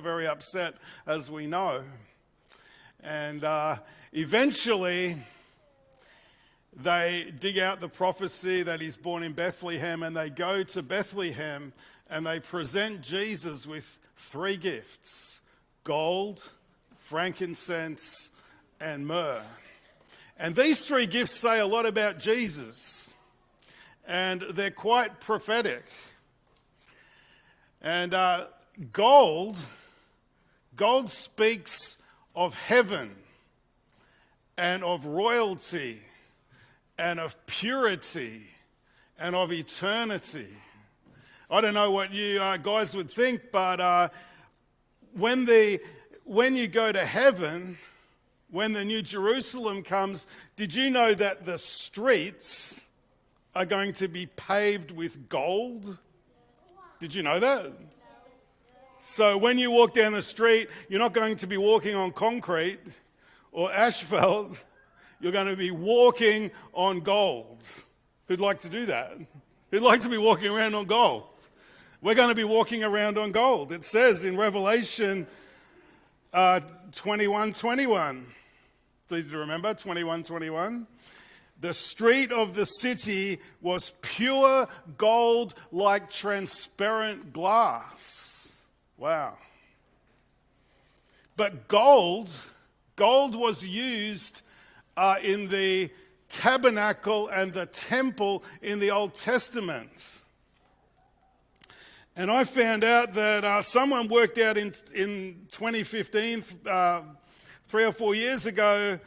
very upset, as we know. And eventually, they dig out the prophecy that he's born in Bethlehem, and they go to Bethlehem and they present Jesus with 3 gifts: gold, frankincense, and myrrh. And these 3 gifts say a lot about Jesus, and they're quite prophetic. And gold speaks of heaven and of royalty and of purity and of eternity. I don't know what you guys would think, but when you go to heaven, when the New Jerusalem comes, did you know that the streets are going to be paved with gold? Did you know that? So when you walk down the street, you're not going to be walking on concrete or asphalt. You're going to be walking on gold. Who'd like to do that? Who'd like to be walking around on gold? We're going to be walking around on gold. It says in Revelation 21:21. It's easy to remember, 21:21. The street of the city was pure gold like transparent glass. Wow. But gold was used in the tabernacle and the temple in the Old Testament. And I found out that someone worked out in 2015, 3 or 4 years ago,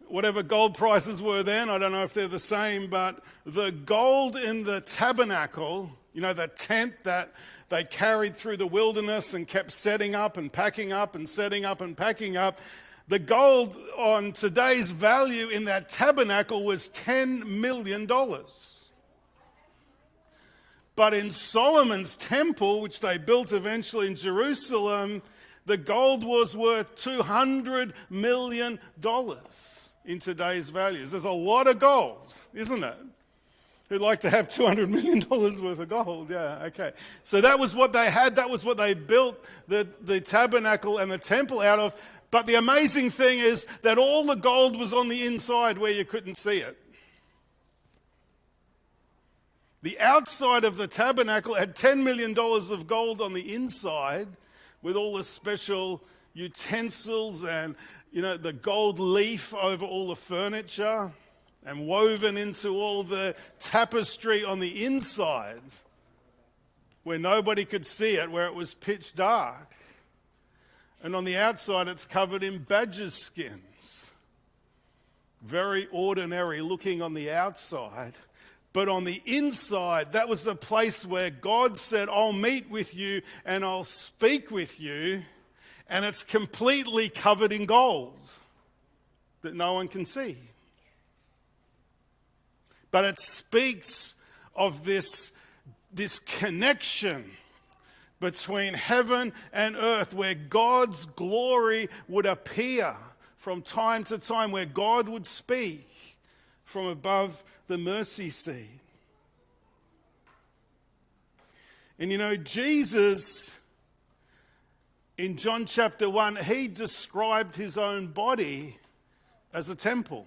whatever gold prices were then, I don't know if they're the same, but the gold in the tabernacle, you know, the tent that they carried through the wilderness and kept setting up and packing up and setting up and packing up, the gold on today's value in that tabernacle was $10 million. But in Solomon's temple, which they built eventually in Jerusalem, the gold was worth $200 million in today's values. There's a lot of gold, isn't it? Who'd like to have $200 million worth of gold? Yeah, okay. So that was what they had. That was what they built the tabernacle and the temple out of. But the amazing thing is that all the gold was on the inside where you couldn't see it. The outside of the tabernacle had $10 million of gold on the inside with all the special utensils and, you know, the gold leaf over all the furniture and woven into all the tapestry on the inside where nobody could see it, where it was pitch dark. And on the outside, it's covered in badger skins. Very ordinary looking on the outside. But on the inside, that was the place where God said, I'll meet with you and I'll speak with you. And it's completely covered in gold that no one can see. But it speaks of this connection between heaven and earth, where God's glory would appear from time to time, where God would speak from above the mercy seat. And you know, Jesus, in John chapter 1, he described his own body as a temple.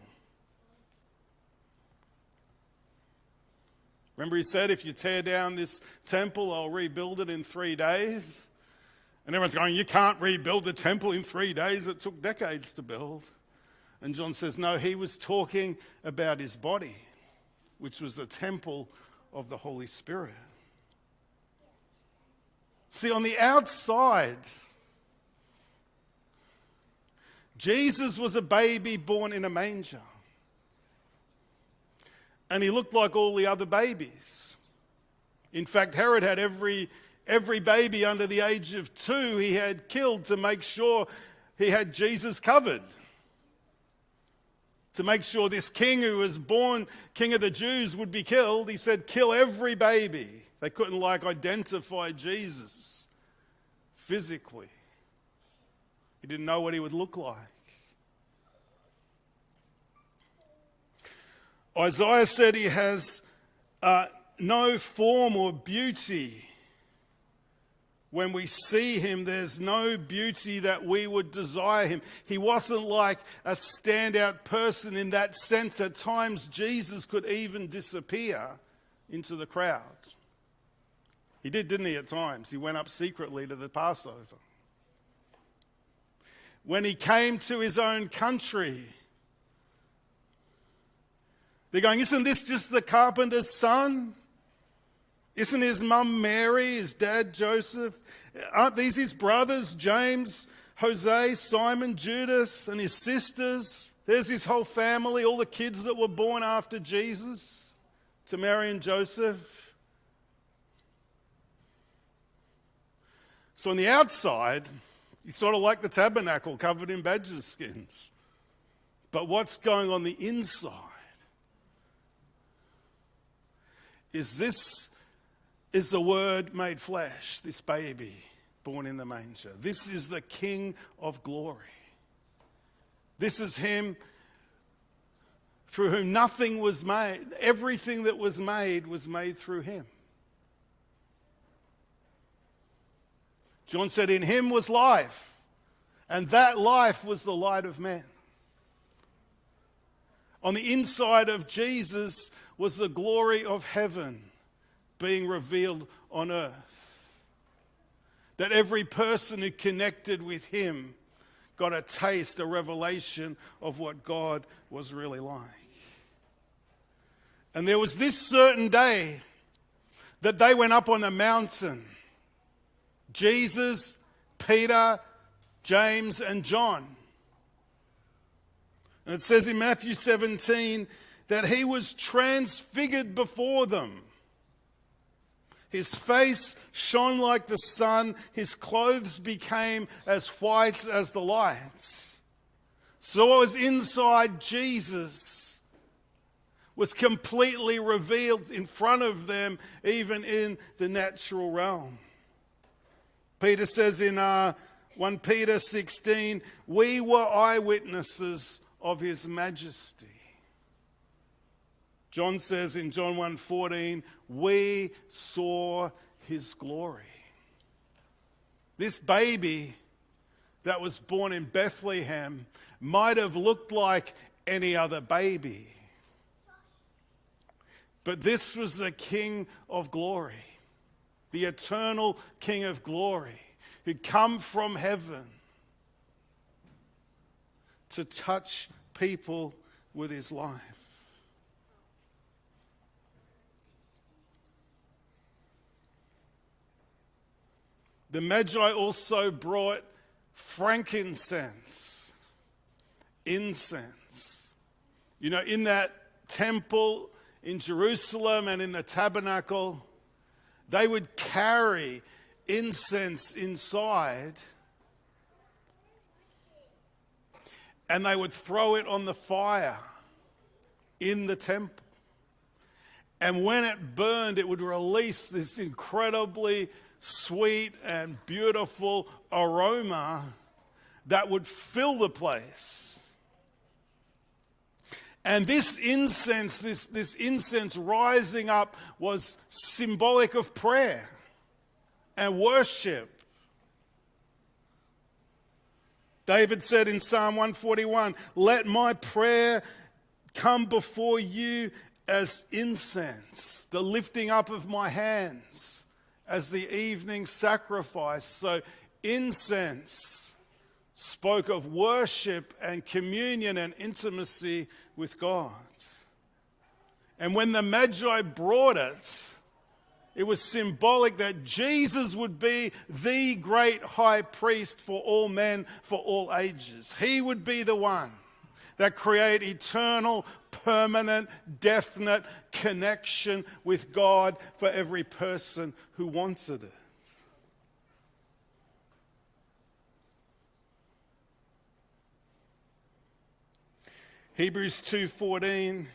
Remember he said, if you tear down this temple, I'll rebuild it in 3 days. And everyone's going, you can't rebuild the temple in 3 days. It took decades to build. And John says, no, he was talking about his body, which was a temple of the Holy Spirit. See, on the outside, Jesus was a baby born in a manger. And he looked like all the other babies. In fact, Herod had every baby under the age of 2 he had killed to make sure he had Jesus covered. To make sure this king who was born king of the Jews would be killed, he said, kill every baby. They couldn't identify Jesus physically. He didn't know what he would look like. Isaiah said he has no form or beauty. When we see him, there's no beauty that we would desire him. He wasn't like a standout person in that sense. At times, Jesus could even disappear into the crowd. He did, didn't he, at times? He went up secretly to the Passover. When he came to his own country, they're going, isn't this just the carpenter's son? Isn't his mum Mary, his dad Joseph? Aren't these his brothers, James, Jose, Simon, Judas, and his sisters? There's his whole family, all the kids that were born after Jesus, to Mary and Joseph. So on the outside, he's sort of like the tabernacle covered in badger skins. But what's going on the inside is the Word made flesh, this baby born in the manger. This is the King of glory. This is him through whom nothing was made. Everything that was made through him. John said, in him was life, and that life was the light of men. On the inside of Jesus was the glory of heaven being revealed on earth. That every person who connected with him got a taste, a revelation of what God was really like. And there was this certain day that they went up on a mountain. Jesus, Peter, James, and John. And it says in Matthew 17 that he was transfigured before them. His face shone like the sun. His clothes became as white as the light. So what was inside Jesus was completely revealed in front of them, even in the natural realm. Peter says in 1 Peter 16, we were eyewitnesses of his majesty. John says in John 1:14, we saw his glory. This baby that was born in Bethlehem might have looked like any other baby. But this was the King of glory, the eternal King of glory, who'd come from heaven to touch people with his life. The Magi also brought frankincense, incense. You know, in that temple in Jerusalem and in the tabernacle, they would carry incense inside and they would throw it on the fire in the temple. And when it burned, it would release this incredibly sweet and beautiful aroma that would fill the place. And this incense, this incense rising up was symbolic of prayer and worship. David said in Psalm 141, let my prayer come before you as incense, the lifting up of my hands as the evening sacrifice. So incense spoke of worship and communion and intimacy with God. And when the Magi brought it, it was symbolic that Jesus would be the great high priest for all men, for all ages. He would be the one that create eternal, permanent, definite connection with God for every person who wanted it. Hebrews 2:14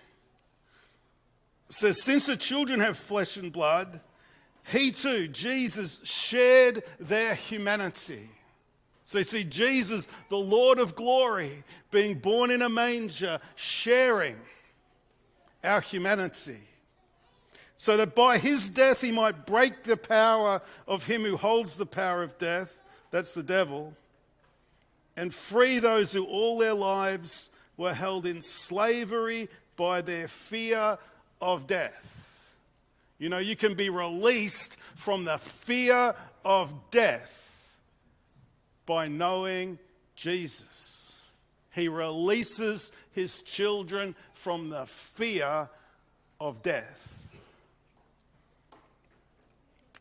says, since the children have flesh and blood, he too, Jesus, shared their humanity. So you see Jesus, the Lord of glory, being born in a manger, sharing our humanity. so that by his death he might break the power of him who holds the power of death, that's the devil, and free those who all their lives were held in slavery by their fear of death. You know, you can be released from the fear of death by knowing Jesus. He releases his children from the fear of death.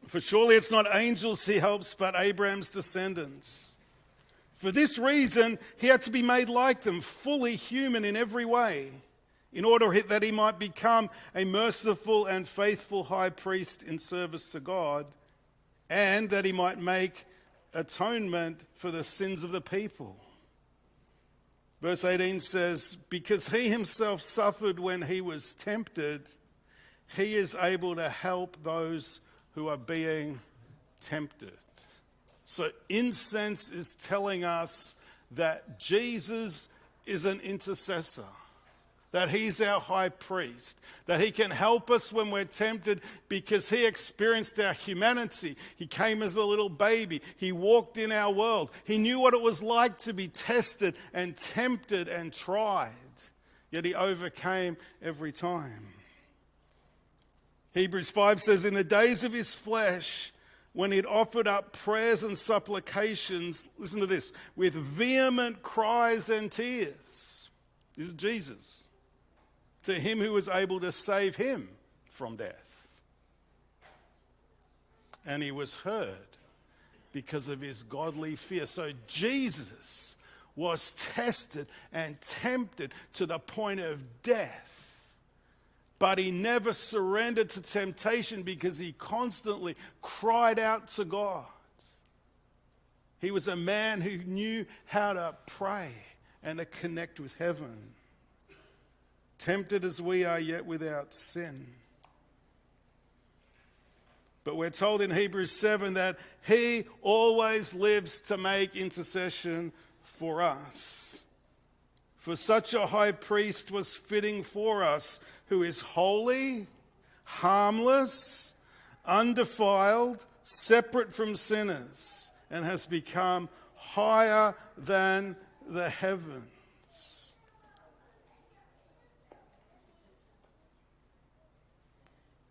For surely it's not angels he helps, but Abraham's descendants. For this reason, he had to be made like them, fully human in every way, in order that he might become a merciful and faithful high priest in service to God, and that he might make atonement for the sins of the people. Verse 18 says, because he himself suffered when he was tempted, he is able to help those who are being tempted. So incense is telling us that Jesus is an intercessor, that he's our high priest, that he can help us when we're tempted because he experienced our humanity. He came as a little baby. He walked in our world. He knew what it was like to be tested and tempted and tried, yet he overcame every time. Hebrews 5 says, in the days of his flesh, when he'd offered up prayers and supplications, listen to this, with vehement cries and tears. This is Jesus. To him who was able to save him from death. And he was heard because of his godly fear. So Jesus was tested and tempted to the point of death. But he never surrendered to temptation because he constantly cried out to God. He was a man who knew how to pray and to connect with heaven. Tempted as we are, yet without sin. But we're told in Hebrews 7 that he always lives to make intercession for us. For such a high priest was fitting for us, who is holy, harmless, undefiled, separate from sinners, and has become higher than the heavens.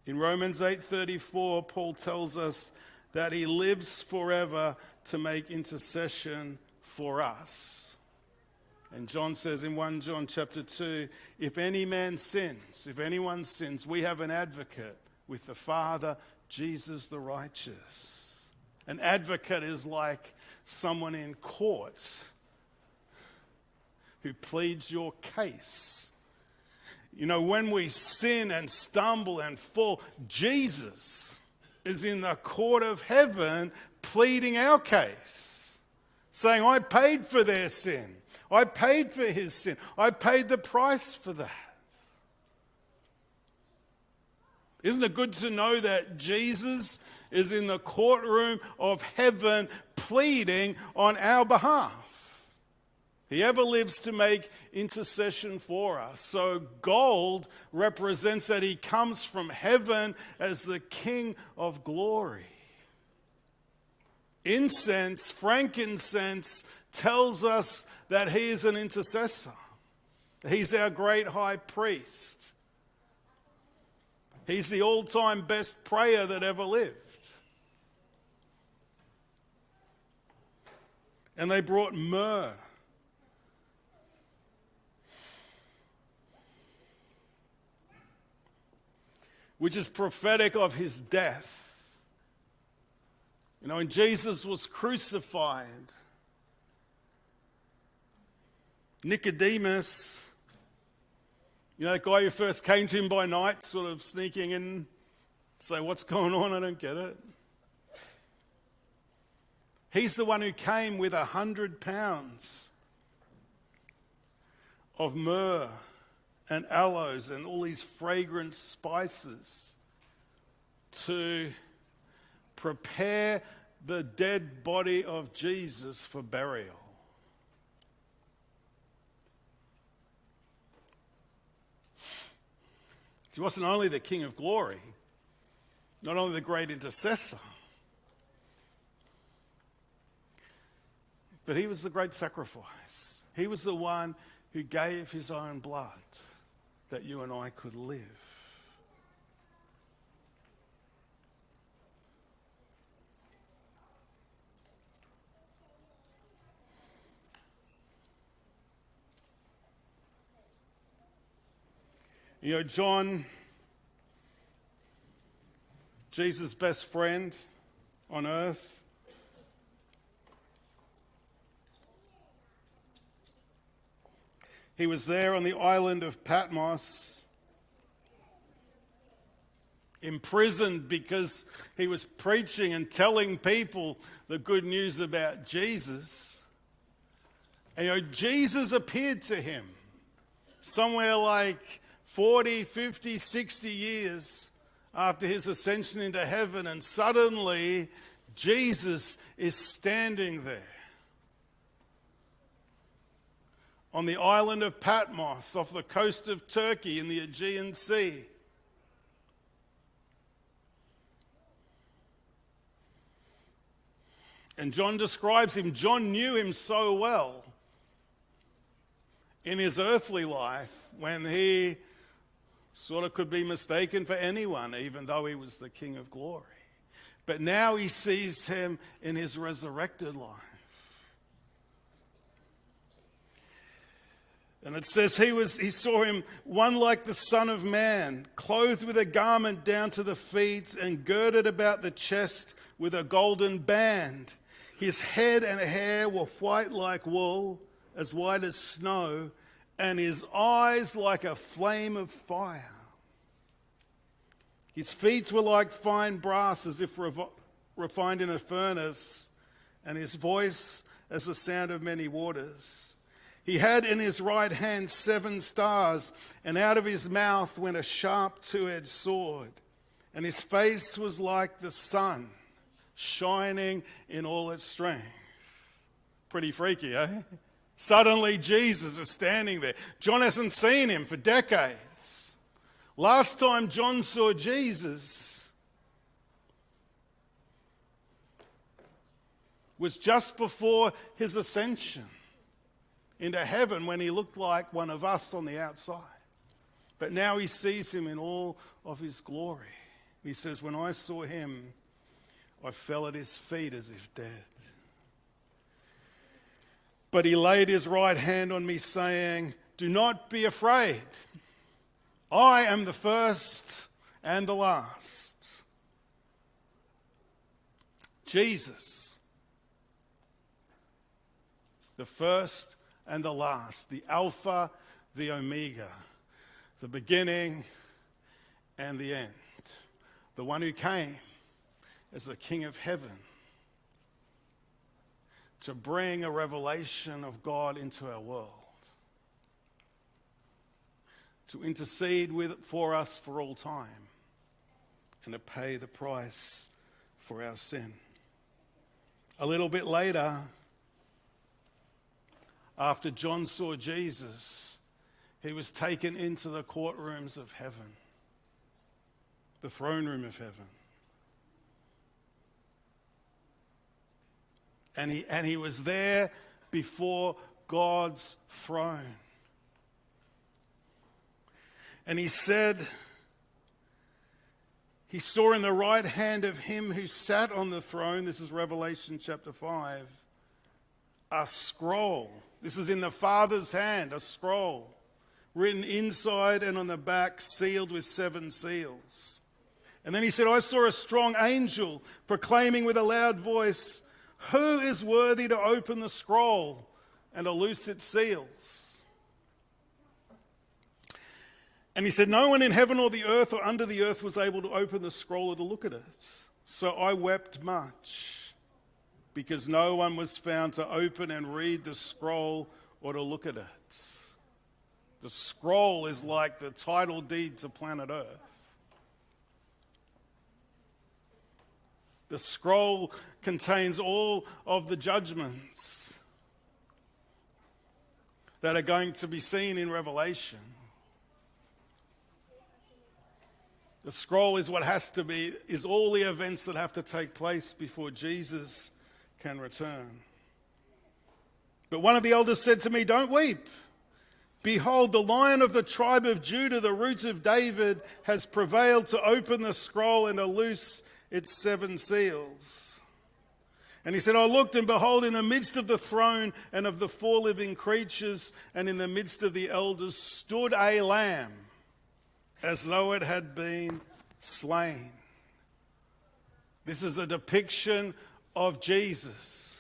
In Romans 8:34, Paul tells us that he lives forever to make intercession for us. And John says in 1 John chapter 2, if anyone sins, we have an advocate with the Father, Jesus the righteous. An advocate is like someone in court who pleads your case. You know, when we sin and stumble and fall, Jesus is in the court of heaven pleading our case, saying, I paid for their sin. I paid for his sin. I paid the price for that. Isn't it good to know that Jesus is in the courtroom of heaven pleading on our behalf? He ever lives to make intercession for us. So gold represents that he comes from heaven as the King of glory. Incense, frankincense, tells us that he is an intercessor. He's our great high priest. He's the all-time best prayer that ever lived. And they brought myrrh. Which is prophetic of his death. You know, when Jesus was crucified, Nicodemus, you know, that guy who first came to him by night, sort of sneaking in, say, what's going on? I don't get it. He's the one who came with 100 pounds of myrrh and aloes and all these fragrant spices to prepare the dead body of Jesus for burial. He wasn't only the King of glory, not only the great intercessor, but he was the great sacrifice. He was the one who gave his own blood that you and I could live. You know, John, Jesus' best friend on earth, he was there on the island of Patmos, imprisoned because he was preaching and telling people the good news about Jesus. And you know, Jesus appeared to him somewhere like 40, 50, 60 years after his ascension into heaven, and suddenly Jesus is standing there on the island of Patmos off the coast of Turkey in the Aegean Sea. And John describes him. John knew him so well in his earthly life when he sort of could be mistaken for anyone, even though he was the King of Glory. But now he sees him in his resurrected life. And it says he saw him one like the Son of Man, clothed with a garment down to the feet and girded about the chest with a golden band. His head and hair were white like wool, as white as snow, and his eyes like a flame of fire. His feet were like fine brass, as if refined in a furnace, and his voice as the sound of many waters. He had in his right hand 7 stars, and out of his mouth went a sharp two-edged sword, and his face was like the sun, shining in all its strength. Pretty freaky, eh? Suddenly Jesus is standing there. John hasn't seen him for decades. Last time John saw Jesus was just before his ascension into heaven, when he looked like one of us on the outside. But now he sees him in all of his glory. He says, when I saw him, I fell at his feet as if dead. But he laid his right hand on me, saying, do not be afraid. I am the first and the last. Jesus, the first and the last, the Alpha, the Omega, the beginning and the end, the one who came as the King of heaven to bring a revelation of God into our world, to intercede for us for all time, and to pay the price for our sin. A little bit later, after John saw Jesus, he was taken into the courtrooms of heaven, the throne room of heaven. And he was there before God's throne. And he said, he saw in the right hand of him who sat on the throne, this is Revelation chapter 5, a scroll. This is in the Father's hand, a scroll, written inside and on the back, sealed with 7 seals. And then he said, I saw a strong angel proclaiming with a loud voice, who is worthy to open the scroll and to loose its seals? And he said, no one in heaven or the earth or under the earth was able to open the scroll or to look at it. So I wept much, because no one was found to open and read the scroll or to look at it. The scroll is like the title deed to planet Earth. The scroll contains all of the judgments that are going to be seen in Revelation. The scroll is what has to be, is all the events that have to take place before Jesus can return. But one of the elders said to me, "Don't weep. Behold, the Lion of the tribe of Judah, the root of David, has prevailed to open the scroll and to loose its 7 seals." And he said, "I looked, and behold, in the midst of the throne and of the 4 living creatures, and in the midst of the elders, stood a lamb, as though it had been slain." This is a depiction of Jesus,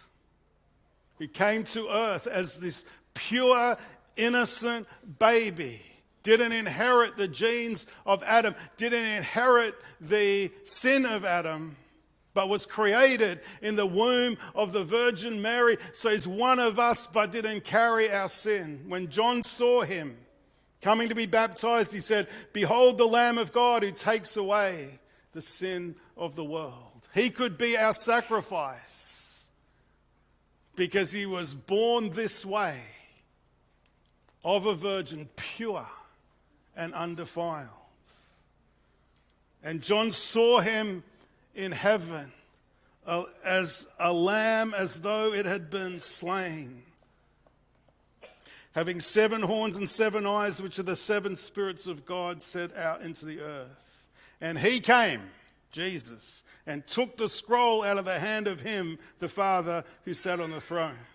who came to earth as this pure, innocent baby, didn't inherit the genes of Adam, didn't inherit the sin of Adam, but was created in the womb of the Virgin Mary. So he's one of us, but didn't carry our sin. When John saw him coming to be baptized, he said, "Behold the Lamb of God who takes away the sin of the world." He could be our sacrifice because he was born this way, of a virgin, pure and undefiled. And John saw him in heaven as a lamb, as though it had been slain, having 7 horns and 7 eyes, which are the 7 spirits of God sent out into the earth. And he came, Jesus, and took the scroll out of the hand of him, the Father, who sat on the throne.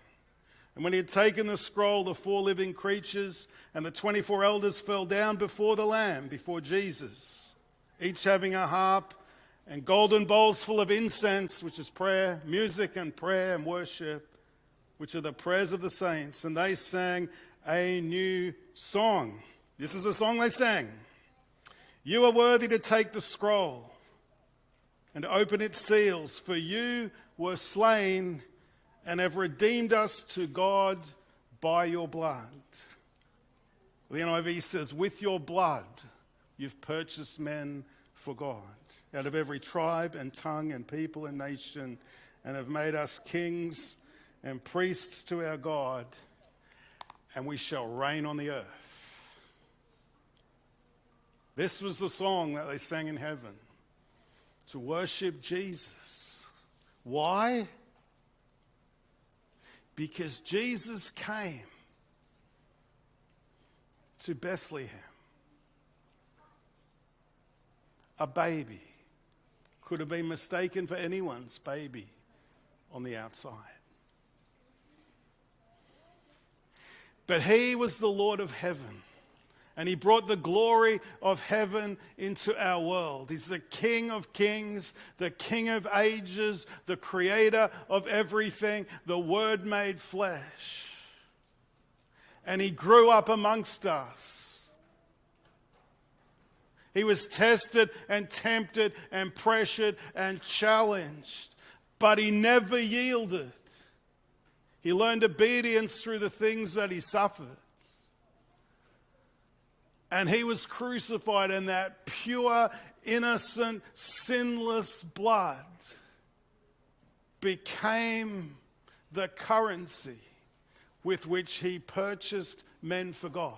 And when he had taken the scroll, the 4 living creatures and the 24 elders fell down before the Lamb, before Jesus, each having a harp and golden bowls full of incense, which is prayer, music and prayer and worship, which are the prayers of the saints. And they sang a new song. This is a song they sang. "You are worthy to take the scroll and to open its seals, for you were slain and have redeemed us to God by your blood." The NIV says, "With your blood you've purchased men for God, out of every tribe and tongue and people and nation, and have made us kings and priests to our God, and we shall reign on the earth." This was the song that they sang in heaven, to worship Jesus. Why? Because Jesus came to Bethlehem, a baby. Could have been mistaken for anyone's baby on the outside. But he was the Lord of heaven, and he brought the glory of heaven into our world. He's the King of kings, the King of ages, the creator of everything, the Word made flesh. And he grew up amongst us. He was tested and tempted and pressured and challenged, but he never yielded. He learned obedience through the things that he suffered. And he was crucified, and that pure, innocent, sinless blood became the currency with which he purchased men for God,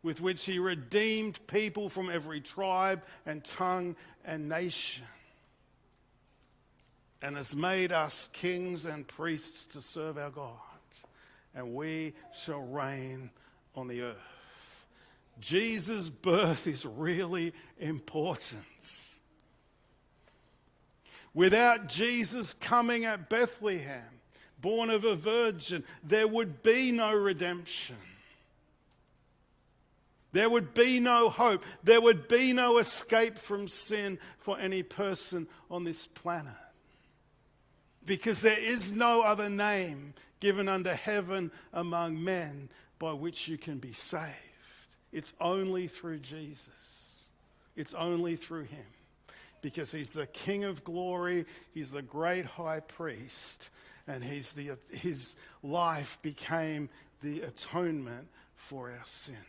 with which he redeemed people from every tribe and tongue and nation, and has made us kings and priests to serve our God, and we shall reign on the earth. Jesus' birth is really important. Without Jesus coming at Bethlehem, born of a virgin, there would be no redemption. There would be no hope. There would be no escape from sin for any person on this planet. Because there is no other name given under heaven among men by which you can be saved. It's only through Jesus. It's only through him. Because he's the King of glory, he's the great high priest, and his life became the atonement for our sin.